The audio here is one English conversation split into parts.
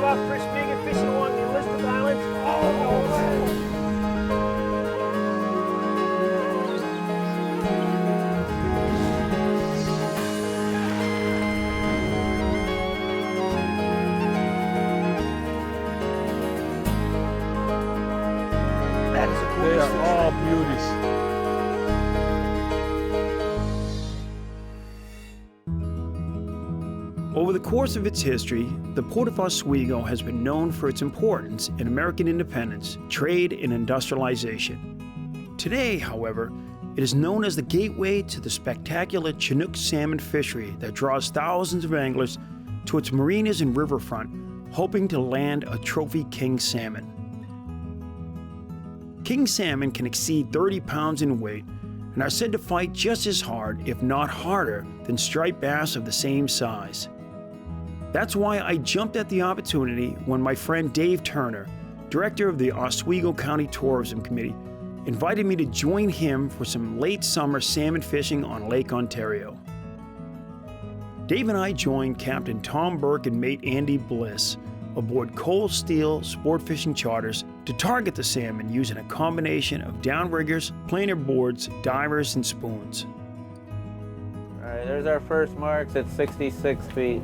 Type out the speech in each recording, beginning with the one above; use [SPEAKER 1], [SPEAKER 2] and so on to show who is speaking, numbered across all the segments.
[SPEAKER 1] off Chris Megan fishing along the Elizabeth Islands. That is a gorgeous
[SPEAKER 2] They are
[SPEAKER 1] fish.
[SPEAKER 2] all beauties.
[SPEAKER 3] Over the course of its history, the Port of Oswego has been known for its importance in American independence, trade, and industrialization. Today, however, it is known as the gateway to the spectacular chinook salmon fishery that draws thousands of anglers to its marinas and riverfront, hoping to land a trophy king salmon. King salmon can exceed 30 pounds in weight and are said to fight just as hard, if not harder, than striped bass of the same size. That's why I jumped at the opportunity when my friend Dave Turner, director of the Oswego County Tourism Committee, invited me to join him for some late summer salmon fishing on Lake Ontario. Dave and I joined Captain Tom Burke and mate Andy Bliss aboard cold steel sport fishing charters to target the salmon using a combination of downriggers, planer boards, divers, and spoons.
[SPEAKER 4] All right, there's our first marks at 66 feet.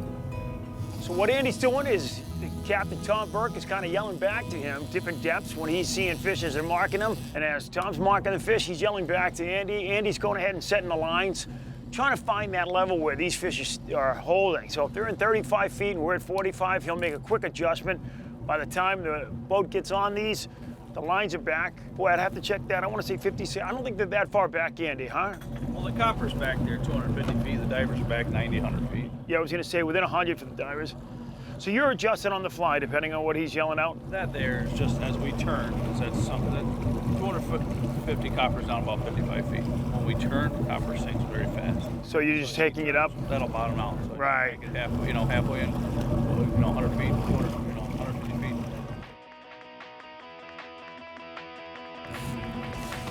[SPEAKER 1] So what Andy's doing is Captain Tom Burke is kind of yelling back to him different depths when he's seeing fish as they're marking them. And as Tom's marking the fish, he's yelling back to Andy. Andy's going ahead and setting the lines, trying to find that level where these fish are holding. So if they're in 35 feet and we're at 45, he'll make a quick adjustment. By the time the boat gets on these, the lines are back. Boy, I'd have to check that. I want to say 50. I don't think they're that far back, Andy, huh?
[SPEAKER 2] Well, the copper's back there, 250 feet. The divers are back 90, 100 feet.
[SPEAKER 1] Yeah, I was going to say within 100 for the divers. So you're adjusting on the fly depending on what he's yelling out?
[SPEAKER 2] That there is just as we turn, that's something that 250 copper's down about 55 feet. When we turn, the copper sinks very fast.
[SPEAKER 1] So you're just taking it up?
[SPEAKER 2] That'll bottom out. So
[SPEAKER 1] Right.
[SPEAKER 2] Take it halfway, halfway in, 100 feet, 150 feet.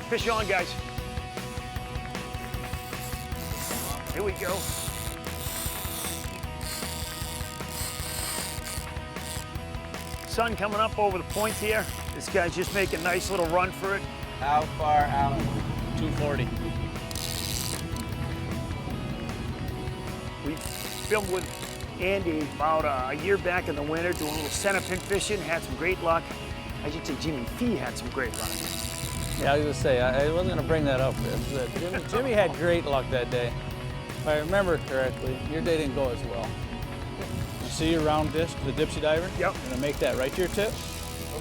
[SPEAKER 1] Fish on, guys. Here we go. Sun coming up over the point here. This guy's just making a nice little run for it.
[SPEAKER 4] How far out?
[SPEAKER 2] 240.
[SPEAKER 1] We filmed with Andy about a year back in the winter doing a little center pin fishing, had some great luck. I should say Jimmy Fee had some great luck.
[SPEAKER 5] Yeah, I was gonna say, I wasn't gonna bring that up. Jimmy had great luck that day. If I remember correctly, your day didn't go as well. You see your round disc, the dipsy diver?
[SPEAKER 1] Yep.
[SPEAKER 5] You're gonna make that right to your tip.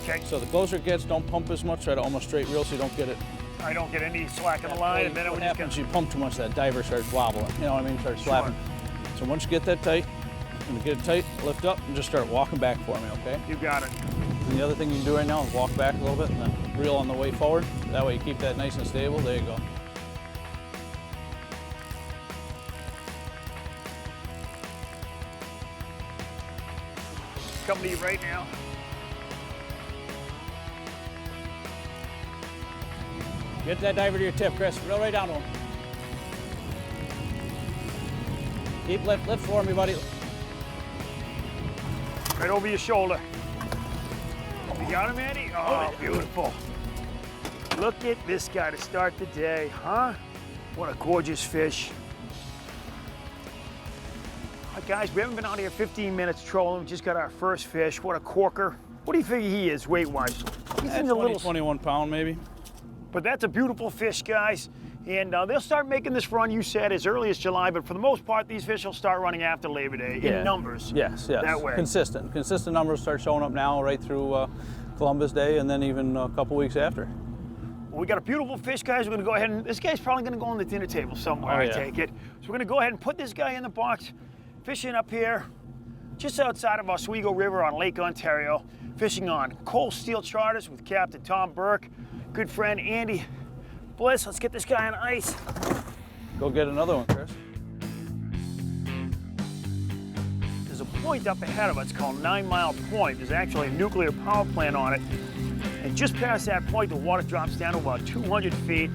[SPEAKER 1] Okay.
[SPEAKER 5] So the closer it gets, don't pump as much, try to almost straight reel so you don't get it.
[SPEAKER 1] I don't get any slack in the line, and then it
[SPEAKER 5] What
[SPEAKER 1] would just
[SPEAKER 5] happens,
[SPEAKER 1] go.
[SPEAKER 5] you pump too much, that diver starts wobbling, you know what I mean, starts slapping. So once you get that tight, when you get it tight, lift up and just start walking back for me, okay?
[SPEAKER 1] You got it.
[SPEAKER 5] And the other thing you can do right now is walk back a little bit and then reel on the way forward. That way you keep that nice and stable. There you go.
[SPEAKER 1] Coming to you right now.
[SPEAKER 5] Get that diver to your tip, Chris. Reel right down to him. Keep lift for me, buddy.
[SPEAKER 1] Right over your shoulder. You got him, Andy? Oh, beautiful. Look at this guy to start the day, huh? What a gorgeous fish. All right, guys, we haven't been out here 15 minutes trolling. We just got our first fish. What a corker. What do you figure he is weight-wise? He
[SPEAKER 5] That's
[SPEAKER 1] seems a little,
[SPEAKER 5] 21 pound maybe.
[SPEAKER 1] but that's a beautiful fish, guys. And they'll start making this run, you said, as early as July, but for the most part, these fish will start running after Labor Day in numbers.
[SPEAKER 5] Yes, yes.
[SPEAKER 1] That way.
[SPEAKER 5] Consistent numbers start showing up now right through Columbus Day and then even a couple weeks after.
[SPEAKER 1] Well, we got a beautiful fish, guys. We're gonna go ahead and, this guy's probably gonna go on the dinner table somewhere,
[SPEAKER 5] Oh,
[SPEAKER 1] I
[SPEAKER 5] yeah.
[SPEAKER 1] take it. So we're gonna go ahead and put this guy in the box, fishing up here, just outside of Oswego River on Lake Ontario, fishing on cold steel charters with Captain Tom Burke, good friend Andy Bliss. Let's get this guy on ice.
[SPEAKER 5] Go get another one, Chris.
[SPEAKER 1] There's a point up ahead of us called 9 Mile Point. There's actually a nuclear power plant on it. And just past that point, the water drops down to about 200 feet.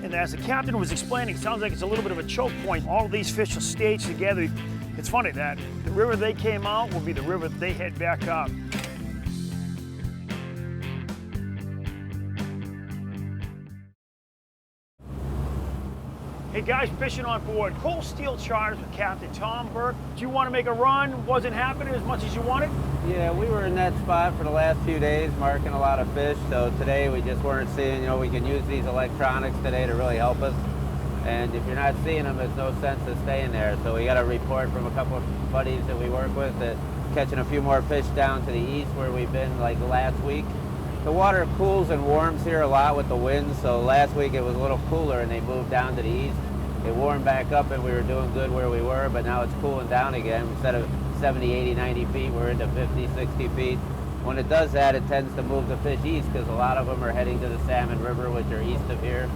[SPEAKER 1] And as the captain was explaining, it sounds like it's a little bit of a choke point. All of these fish are staged together. It's funny that the river they came out will be the river that they head back up. Hey guys, fishing on board. Cold Steel Charters with Captain Tom Burke. Do you want to make a run? Wasn't happening as much as you wanted?
[SPEAKER 4] Yeah, we were in that spot for the last few days, marking a lot of fish. So today we just weren't seeing, you know, we can use these electronics today to really help us. And if you're not seeing them, there's no sense of staying there. So we got a report from a couple of buddies that we work with that catching a few more fish down to the east where we've been like last week. The water cools and warms here a lot with the winds, so last week it was a little cooler and they moved down to the east. It warmed back up and we were doing good where we were, but now it's cooling down again. Instead of 70, 80, 90 feet, we're into 50, 60 feet. When it does that, it tends to move the fish east because a lot of them are heading to the Salmon River, which are east of here.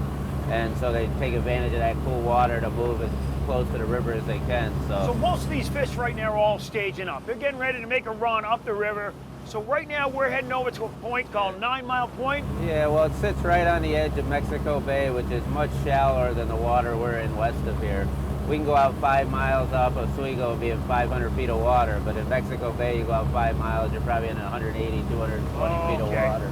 [SPEAKER 4] And so they take advantage of that cool water to move as close to the river as they can.
[SPEAKER 1] So most of these fish right now are all staging up. They're getting ready to make a run up the river. So right now we're heading over to a point called 9 Mile Point.
[SPEAKER 4] Yeah, well, it sits right on the edge of Mexico Bay, which is much shallower than the water we're in west of here. We can go out 5 miles off of Oswego and be in 500 feet of water, but in Mexico Bay, you go out 5 miles, you're probably in 180, 220 feet of water.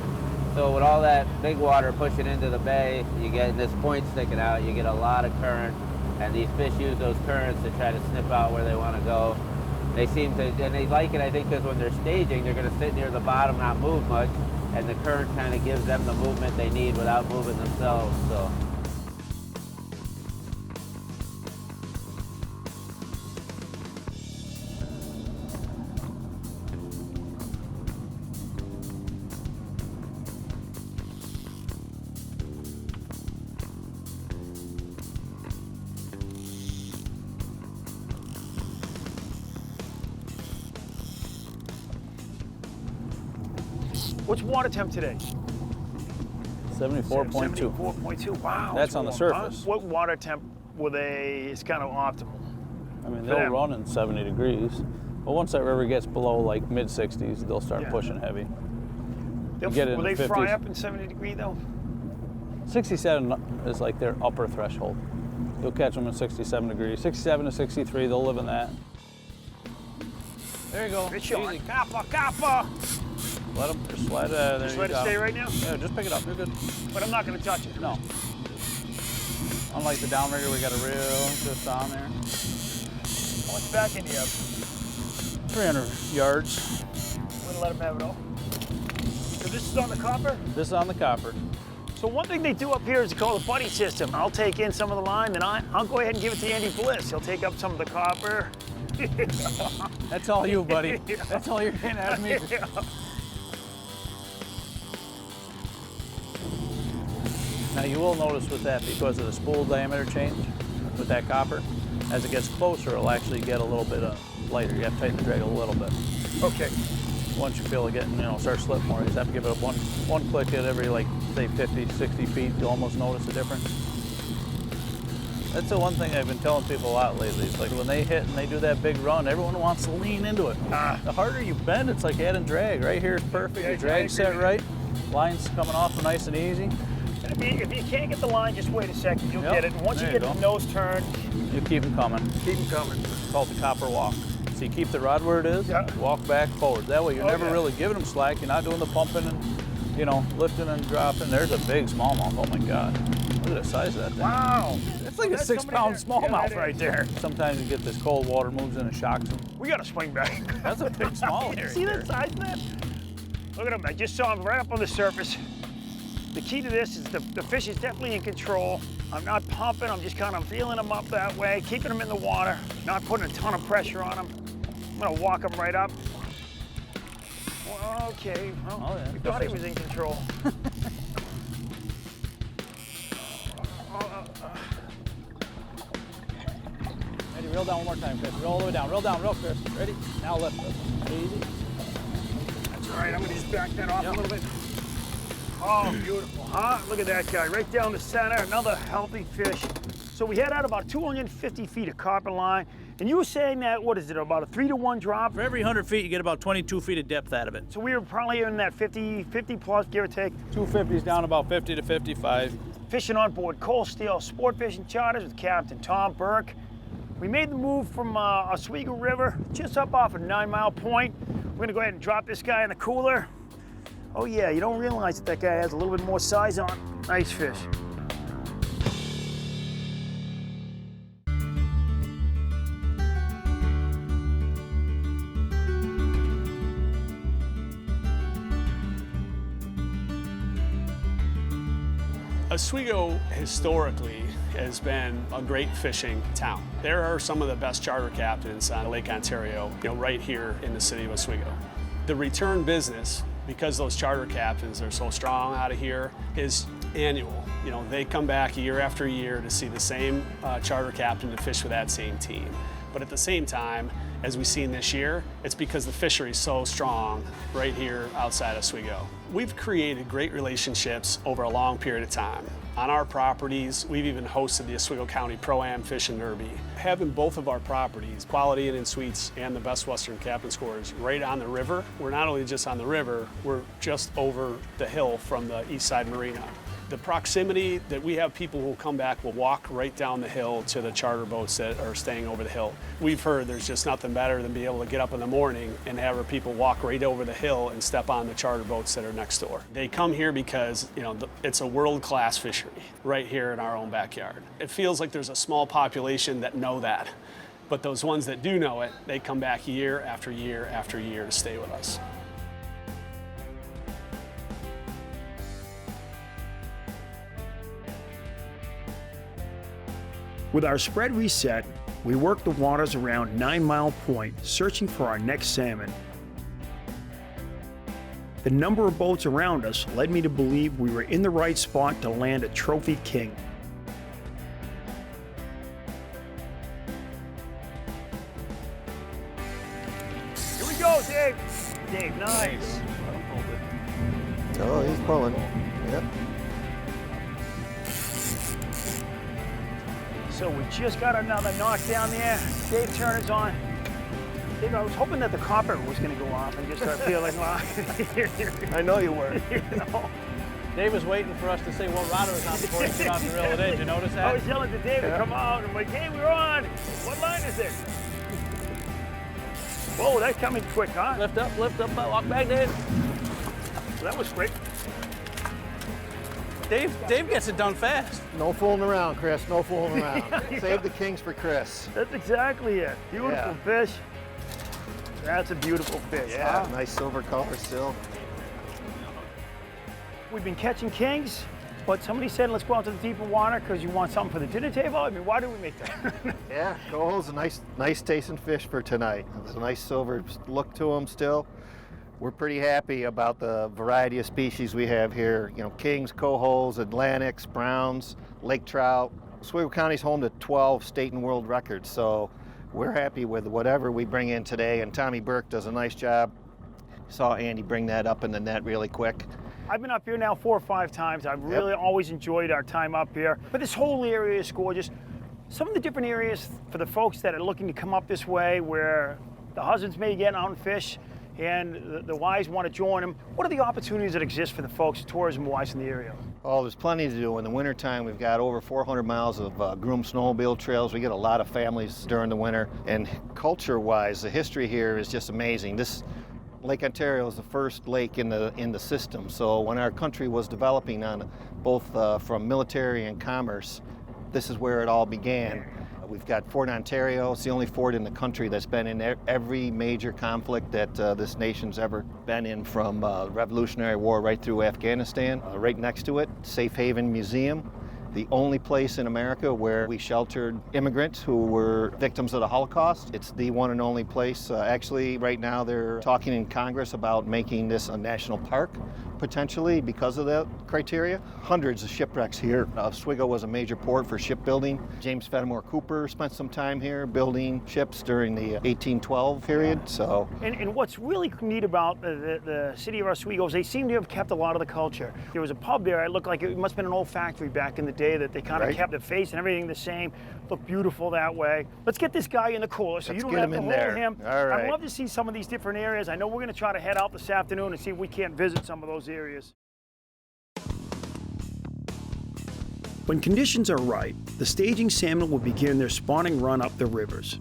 [SPEAKER 4] So with all that big water pushing into the bay, you get this point sticking out, you get a lot of current, and these fish use those currents to try to sniff out where they want to go. They seem to, and they like it, I think, because when they're staging, they're going to sit near the bottom, not move much, and the current kind of gives them the movement they need without moving themselves. So.
[SPEAKER 1] What's water temp today?
[SPEAKER 5] 74.2.
[SPEAKER 1] 74.2, wow.
[SPEAKER 5] That's on the
[SPEAKER 1] warm,
[SPEAKER 5] surface.
[SPEAKER 1] Huh? What water temp will is kind of optimal?
[SPEAKER 5] I mean, they'll run in 70 degrees. But once that river gets below like mid 60s, they'll start pushing heavy.
[SPEAKER 1] Will they
[SPEAKER 5] 50s.
[SPEAKER 1] fry up in 70 degree though?
[SPEAKER 5] 67 is like their upper threshold. You'll catch them in 67 degrees. 67 to 63, they'll live in that. There you go.
[SPEAKER 1] Fish on.
[SPEAKER 5] Easy.
[SPEAKER 1] Kappa.
[SPEAKER 5] Let them just slide there.
[SPEAKER 1] Just let it stay right now?
[SPEAKER 5] Yeah, just pick it up. You're good.
[SPEAKER 1] But I'm not going to touch it.
[SPEAKER 5] No. Unlike the downrigger, we got a reel just on there.
[SPEAKER 1] How much back in you have?
[SPEAKER 5] 300 yards.
[SPEAKER 1] We're going to let him have it all. So this is on the copper?
[SPEAKER 5] This is on the copper.
[SPEAKER 1] So one thing they do up here is called a buddy system. I'll take in some of the line, then I'll go ahead and give it to Andy Bliss. He'll take up some of the copper.
[SPEAKER 5] That's all you, buddy. That's all you're getting out of me. Now you will notice with that, because of the spool diameter change with that copper, as it gets closer, it'll actually get a little bit lighter. You have to tighten the drag a little bit.
[SPEAKER 1] Okay.
[SPEAKER 5] Once you feel it getting, start slipping more, you just have to give it up one click at every, like, say 50, 60 feet. You'll almost notice a difference. That's the one thing I've been telling people a lot lately. It's like when they hit and they do that big run, everyone wants to lean into it. The harder you bend, it's like adding drag. Right here is perfect.
[SPEAKER 1] Yeah,
[SPEAKER 5] Your drag's set right. Line's coming off nice and easy.
[SPEAKER 1] And if you can't get the line, just wait a second. You'll get it. And once you get the nose turned,
[SPEAKER 5] you keep them coming.
[SPEAKER 1] Keep them coming.
[SPEAKER 5] It's called the copper walk. So you keep the rod where it is, walk back, forward. That way you're never really giving them slack. You're not doing the pumping and, lifting and dropping. There's a big smallmouth. Oh my God. Look at the size of that thing.
[SPEAKER 1] Wow.
[SPEAKER 5] It's like a 6-pound smallmouth right there. Sometimes you get this cold water moves in and shocks them.
[SPEAKER 1] We got to swing back.
[SPEAKER 5] That's a big smallmouth.
[SPEAKER 1] You see that size of that? Look at him. I just saw him right up on the surface. The key to this is the fish is definitely in control. I'm not pumping, I'm just kind of feeling them up that way, keeping them in the water, not putting a ton of pressure on them. I'm gonna walk them right up. Well, okay, well, we thought he was in control.
[SPEAKER 5] Ready, reel down one more time, Chris. Roll all the way down, real, Chris. Ready? Now lift it. Easy.
[SPEAKER 1] That's all right, I'm gonna just back that off a little bit. Oh, beautiful, huh? Look at that guy, right down the center, another healthy fish. So we had out about 250 feet of copper line, and you were saying that, what is it, about a 3-to-1 drop?
[SPEAKER 5] For every 100 feet, you get about 22 feet of depth out of it.
[SPEAKER 1] So we were probably in that 50 plus, give or take.
[SPEAKER 5] 250's down about 50 to 55.
[SPEAKER 1] Fishing on board Cold Steel Sportfishing Charters with Captain Tom Burke. We made the move from Oswego River, just up off a 9 Mile Point. We're gonna go ahead and drop this guy in the cooler. Oh yeah, you don't realize that guy has a little bit more size on. Nice fish.
[SPEAKER 6] Oswego historically has been a great fishing town. There are some of the best charter captains on Lake Ontario, right here in the city of Oswego. The return business, because those charter captains are so strong out of here, is annual. They come back year after year to see the same charter captain to fish with that same team. But at the same time, as we've seen this year, it's because the fishery is so strong right here outside Oswego. We've created great relationships over a long period of time. On our properties, we've even hosted the Oswego County Pro-Am Fishing Derby. Having both of our properties, Quality Inn and Suites and the Best Western Captain Scores, right on the river, we're not only just on the river, we're just over the hill from the East Side Marina. The proximity that we have people who come back will walk right down the hill to the charter boats that are staying over the hill. We've heard there's just nothing better than be able to get up in the morning and have our people walk right over the hill and step on the charter boats that are next door. They come here because, it's a world-class fishery right here in our own backyard. It feels like there's a small population that know that, but those ones that do know it, they come back year after year after year to stay with us.
[SPEAKER 3] With our spread reset, we worked the waters around 9 Mile Point, searching for our next salmon. The number of boats around us led me to believe we were in the right spot to land a trophy king.
[SPEAKER 1] Here we go, Dave. Dave, nice.
[SPEAKER 7] Oh, he's pulling. Yep.
[SPEAKER 1] So we just got another knockdown there. Dave Turner's on. Dave, I was hoping that the copper was going to go off and just start feeling like.
[SPEAKER 7] I know you were.
[SPEAKER 5] Dave was waiting for us to say what rod it was on before he got off the reel today. Did you notice that?
[SPEAKER 1] I was yelling to Dave to come out. I'm like, hey, we're on. What line is it? Whoa, that's coming quick, huh?
[SPEAKER 5] Lift up, walk back, Dave.
[SPEAKER 1] That was quick.
[SPEAKER 5] Dave gets it done fast.
[SPEAKER 7] No fooling around, Chris. No fooling around. Save the kings for Chris.
[SPEAKER 1] That's exactly it. Beautiful fish. That's a beautiful fish.
[SPEAKER 7] Yeah,
[SPEAKER 1] huh?
[SPEAKER 7] nice silver color still.
[SPEAKER 1] We've been catching kings, but somebody said let's go out to the deeper water because you want something for the dinner table. I mean, why do we make that?
[SPEAKER 7] Yeah, coho's a nice tasting fish for tonight. There's a nice silver look to them still. We're pretty happy about the variety of species we have here. Kings, cohos, Atlantics, browns, lake trout. Oswego County's home to 12 state and world records, so we're happy with whatever we bring in today, and Tommy Burke does a nice job. Saw Andy bring that up in the net really quick.
[SPEAKER 1] I've been up here now 4 or 5 times. I've really always enjoyed our time up here. But this whole area is gorgeous. Some of the different areas for the folks that are looking to come up this way where the husbands may get out and fish, and the wives want to join them. What are the opportunities that exist for the folks tourism-wise in the area?
[SPEAKER 7] Oh, there's plenty to do. In the wintertime, we've got over 400 miles of groomed snowmobile trails. We get a lot of families during the winter. And culture-wise, the history here is just amazing. This Lake Ontario is the first lake in the system. So when our country was developing on both from military and commerce, this is where it all began. We've got Fort Ontario. It's the only fort in the country that's been in every major conflict that this nation's ever been in, from the Revolutionary War right through Afghanistan. Right next to it, Safe Haven Museum, the only place in America where we sheltered immigrants who were victims of the Holocaust. It's the one and only place. Actually, right now they're talking in Congress about making this a national park, potentially, because of that criteria. Hundreds of shipwrecks here. Oswego was a major port for shipbuilding. James Fenimore Cooper spent some time here building ships during the 1812 period. So,
[SPEAKER 1] and what's really neat about the city of Oswego is they seem to have kept a lot of the culture. There was a pub there. It looked like it must have been an old factory back in the day that they kind of kept the face and everything the same. Looked beautiful that way. Let's get this guy in the cooler so you don't have to hold him.
[SPEAKER 7] All right.
[SPEAKER 1] I'd love to see some of these different areas. I know we're going to try to head out this afternoon and see if we can't visit some of those areas.
[SPEAKER 3] When conditions are right, the staging salmon will begin their spawning run up the rivers.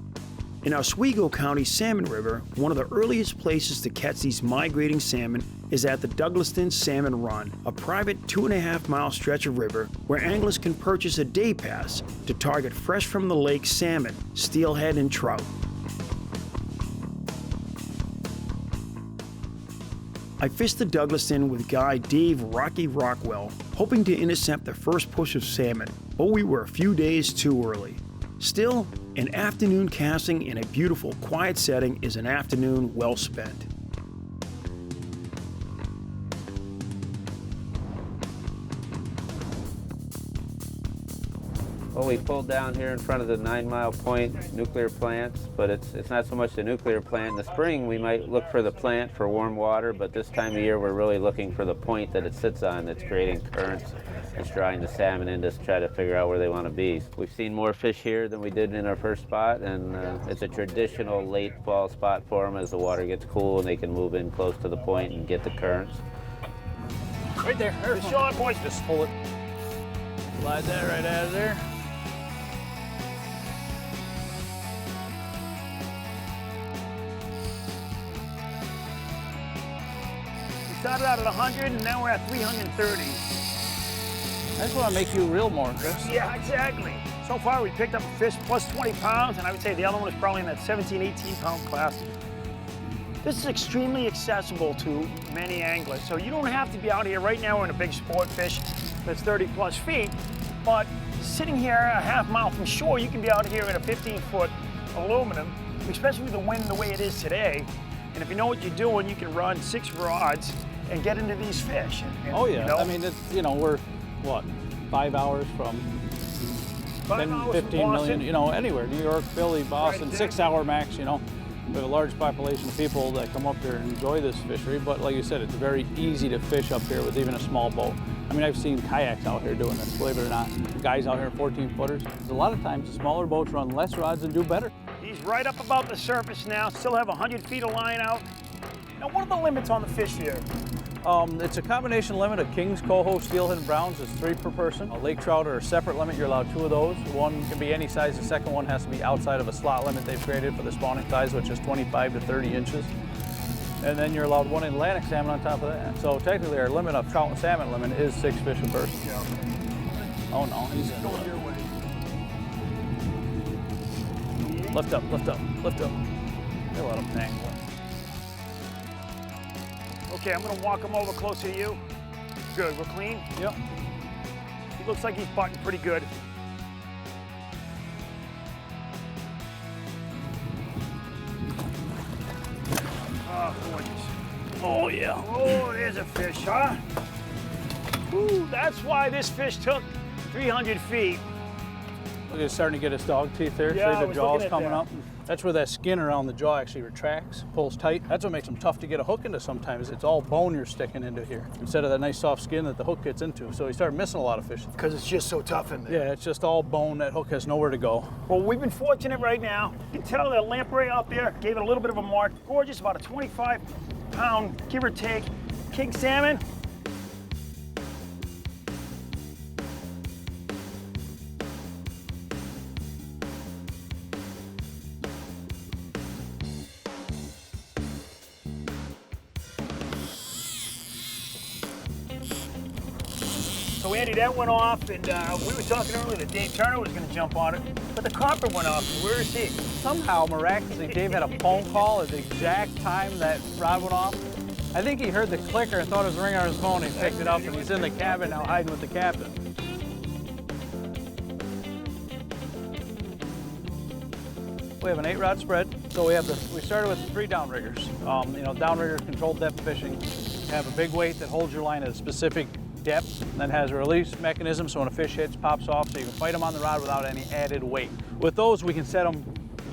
[SPEAKER 3] In Oswego County Salmon River, one of the earliest places to catch these migrating salmon is at the Douglaston Salmon Run, a private 2.5-mile stretch of river where anglers can purchase a day pass to target fresh from the lake salmon, steelhead, and trout. I fished the Douglaston with guide Dave Rocky Rockwell, hoping to intercept the first push of salmon, but we were a few days too early. Still, an afternoon casting in a beautiful, quiet setting is an afternoon well spent.
[SPEAKER 4] Well, we pulled down here in front of the 9 Mile Point nuclear plants, but it's not so much the nuclear plant. In the spring, we might look for the plant for warm water, but this time of year, we're really looking for the point that it sits on that's creating currents. It's drawing the salmon in to try to figure out where they want to be. We've seen more fish here than we did in our first spot, and it's a traditional late fall spot for them as the water gets cool and they can move in close to the point and get the currents.
[SPEAKER 5] Right there. There's
[SPEAKER 1] Fish on, boys.
[SPEAKER 5] Just pull it. Slide that right out of there.
[SPEAKER 1] We started out at 100 and now we're at 330.
[SPEAKER 5] I just want to make you reel more, Chris.
[SPEAKER 1] Yeah, exactly. So far we picked up a fish plus 20 pounds, and I would say the other one is probably in that 17, 18 pound class. This is extremely accessible to many anglers, so you don't have to be out here. Right now we're in a big sport fish that's 30 plus feet, but sitting here a half mile from shore, you can be out here in a 15-foot aluminum, especially with the wind the way it is today. And if you know what you're doing, you can run 6 rods and get into these fish. And,
[SPEAKER 5] Oh yeah,
[SPEAKER 1] you know,
[SPEAKER 5] I mean, it's, you know, we're, what, 5 hours from
[SPEAKER 1] 5
[SPEAKER 5] 10,
[SPEAKER 1] hours
[SPEAKER 5] 15
[SPEAKER 1] from
[SPEAKER 5] million,
[SPEAKER 1] Boston.
[SPEAKER 5] you know, anywhere, New York, Philly, Boston,
[SPEAKER 1] there.
[SPEAKER 5] 6 hour max, you know. We have a large population of people that come up here and enjoy this fishery, but like you said, it's very easy to fish up here with even a small boat. I mean, I've seen kayaks out here doing this, believe it or not. Guys out here 14-footers. A lot of times, the smaller boats run less rods and do better.
[SPEAKER 1] He's right up about the surface now, still have 100 feet of line out. Now, what are the limits on the fish here?
[SPEAKER 5] It's a combination limit of kings, coho, steelhead, and browns. It's 3 per person. Lake trout are a separate limit. You're allowed 2 of those. One can be any size. The second one has to be outside of a slot limit they've created for the spawning size, which is 25 to 30 inches. And then you're allowed 1 Atlantic salmon on top of that. So technically our limit of trout and salmon limit is 6 fish a person.
[SPEAKER 1] Yeah.
[SPEAKER 5] Oh no, he's in.
[SPEAKER 1] Going your way.
[SPEAKER 5] Lift up, lift up, lift up. They let him tangle.
[SPEAKER 1] Okay, I'm gonna walk him over closer to you. Good, we're clean.
[SPEAKER 5] Yep.
[SPEAKER 1] He looks like he's buttoned pretty good. Oh, gorgeous.
[SPEAKER 5] Oh yeah.
[SPEAKER 1] Oh, there's a fish, huh? Ooh, that's why this fish took 300 feet.
[SPEAKER 5] Look, it's starting to get his dog teeth there.
[SPEAKER 1] Yeah, I
[SPEAKER 5] See the
[SPEAKER 1] was
[SPEAKER 5] jaw's
[SPEAKER 1] looking at
[SPEAKER 5] coming
[SPEAKER 1] that.
[SPEAKER 5] up. That's where that skin around the jaw actually retracts, pulls tight. That's what makes them tough to get a hook into sometimes. It's all bone you're sticking into here instead of that nice soft skin that the hook gets into. So you start missing a lot of fish.
[SPEAKER 1] Because it's just so tough in there.
[SPEAKER 5] Yeah, it's just all bone. That hook has nowhere to go.
[SPEAKER 1] Well, we've been fortunate right now. You can tell that lamprey out there gave it a little bit of a mark. Gorgeous, about a 25-pound, give or take, king salmon. So Andy, that went off, and we were talking earlier that Dave Turner was going to jump on it, but the copper went off. Where is he?
[SPEAKER 5] Somehow, miraculously, Dave had a phone call at the exact time that rod went off. I think he heard the clicker and thought it was ringing on his phone. He picked it up, and he's in the cabin now hiding with the captain. We have an 8-rod spread. So we started with 3 downriggers. You know, downriggers control depth fishing. Have a big weight that holds your line at a specific depth, and then has a release mechanism so when a fish hits, pops off, so you can fight them on the rod without any added weight. With those, we can set them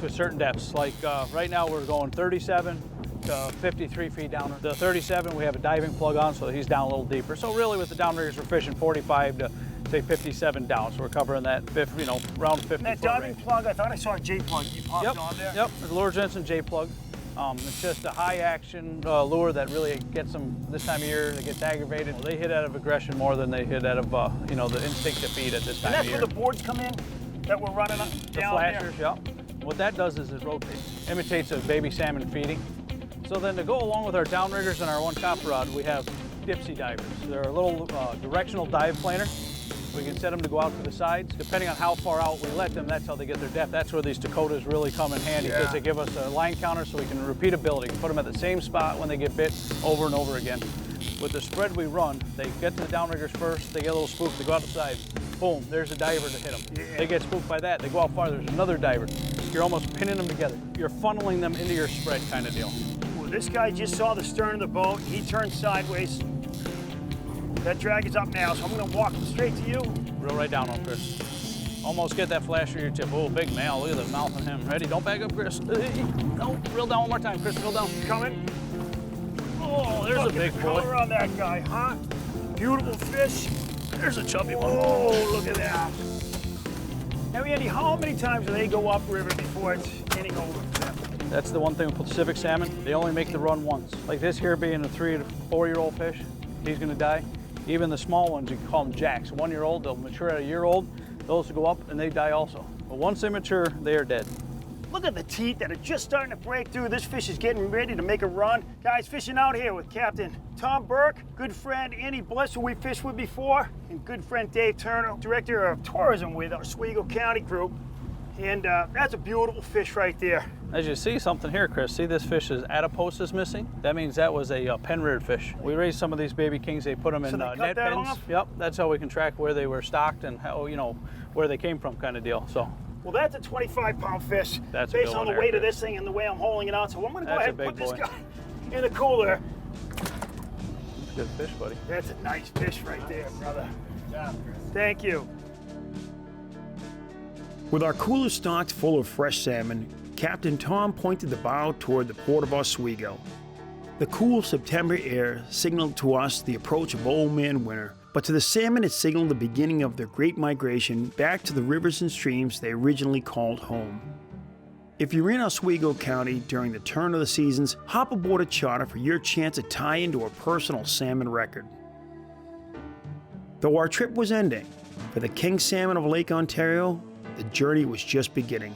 [SPEAKER 5] to certain depths. Like right now, we're going 37 to 53 feet down. The 37, we have a diving plug on, so he's down a little deeper. So really, with the downriggers, we're fishing 45 to say 57 down. So we're covering that, you know, around 50
[SPEAKER 1] That
[SPEAKER 5] foot
[SPEAKER 1] diving
[SPEAKER 5] range.
[SPEAKER 1] plug, I thought I saw a J plug you popped
[SPEAKER 5] Yep,
[SPEAKER 1] on there.
[SPEAKER 5] yep, the Lure Jensen J plug. It's just a high action lure that really gets them this time of year. They get aggravated. They hit out of aggression more than they hit out of you know, the instinct to feed at this time of year.
[SPEAKER 1] And that's where the boards come in that we're running down
[SPEAKER 5] The flashers, yeah. What that does is it rotates, imitates a baby salmon feeding. So then to go along with our downriggers and our one copper rod, we have dipsy divers. They're a little directional dive planer. We can set them to go out to the sides. Depending on how far out we let them, that's how they get their depth. That's where these Dakotas really come in handy because they give us a line counter so we can repeatability. Put them at the same spot when they get bit over and over again. With the spread we run, they get to the downriggers first, they get a little spooked, they go out the sides. Boom, there's a diver to hit them. Yeah. They get spooked by that, they go out farther, there's another diver. You're almost pinning them together. You're funneling them into your spread kind of deal.
[SPEAKER 1] Well, this guy just saw the stern of the boat. He turned sideways. That drag is up now, so I'm gonna walk straight to you.
[SPEAKER 5] Reel right down on Chris. Almost get that flash through your tip. Oh, big male, look at the mouth on him. Ready, don't back up, Chris. No, reel down one more time, Chris, reel down.
[SPEAKER 1] Coming.
[SPEAKER 5] Oh, there's a big boy.
[SPEAKER 1] Color on that guy, huh? Beautiful fish.
[SPEAKER 5] There's a chubby one.
[SPEAKER 1] Oh, look at that. Now, Andy, how many times do they go upriver before it's inning over for them?
[SPEAKER 5] That's the one thing with Pacific salmon. They only make the run once. Like this here being a 3 to 4 year old fish, he's gonna die. Even the small ones, you can call them jacks. 1 year old, they'll mature at a year old. Those will go up and they die also. But once they mature, they are dead.
[SPEAKER 1] Look at the teeth that are just starting to break through. This fish is getting ready to make a run. Guys, fishing out here with Captain Tom Burke, good friend Andy Bliss, who we fished with before, and good friend Dave Turner, Director of Tourism with our Oswego County group. And that's a beautiful fish right there.
[SPEAKER 5] As you see something here, Chris, see this fish's adipose is missing? That means that was a pen-reared fish. We raised some of these baby kings, they put them in net pens.
[SPEAKER 1] Off?
[SPEAKER 5] Yep, that's how we can track where they were stocked and how, you know, where they came from kind of deal. So.
[SPEAKER 1] Well, that's a 25-pound fish
[SPEAKER 5] That's
[SPEAKER 1] based on the weight of this thing and the way I'm holding it out. So I'm going to go ahead and put this guy in the cooler.
[SPEAKER 5] That's a good fish, buddy.
[SPEAKER 1] That's a nice fish right there, brother. Thank you.
[SPEAKER 3] With our cooler stocked full of fresh salmon, Captain Tom pointed the bow toward the Port of Oswego. The cool September air signaled to us the approach of Old Man Winter, but to the salmon it signaled the beginning of their great migration back to the rivers and streams they originally called home. If you're in Oswego County during the turn of the seasons, hop aboard a charter for your chance to tie into a personal salmon record. Though our trip was ending, for the king salmon of Lake Ontario, the journey was just beginning.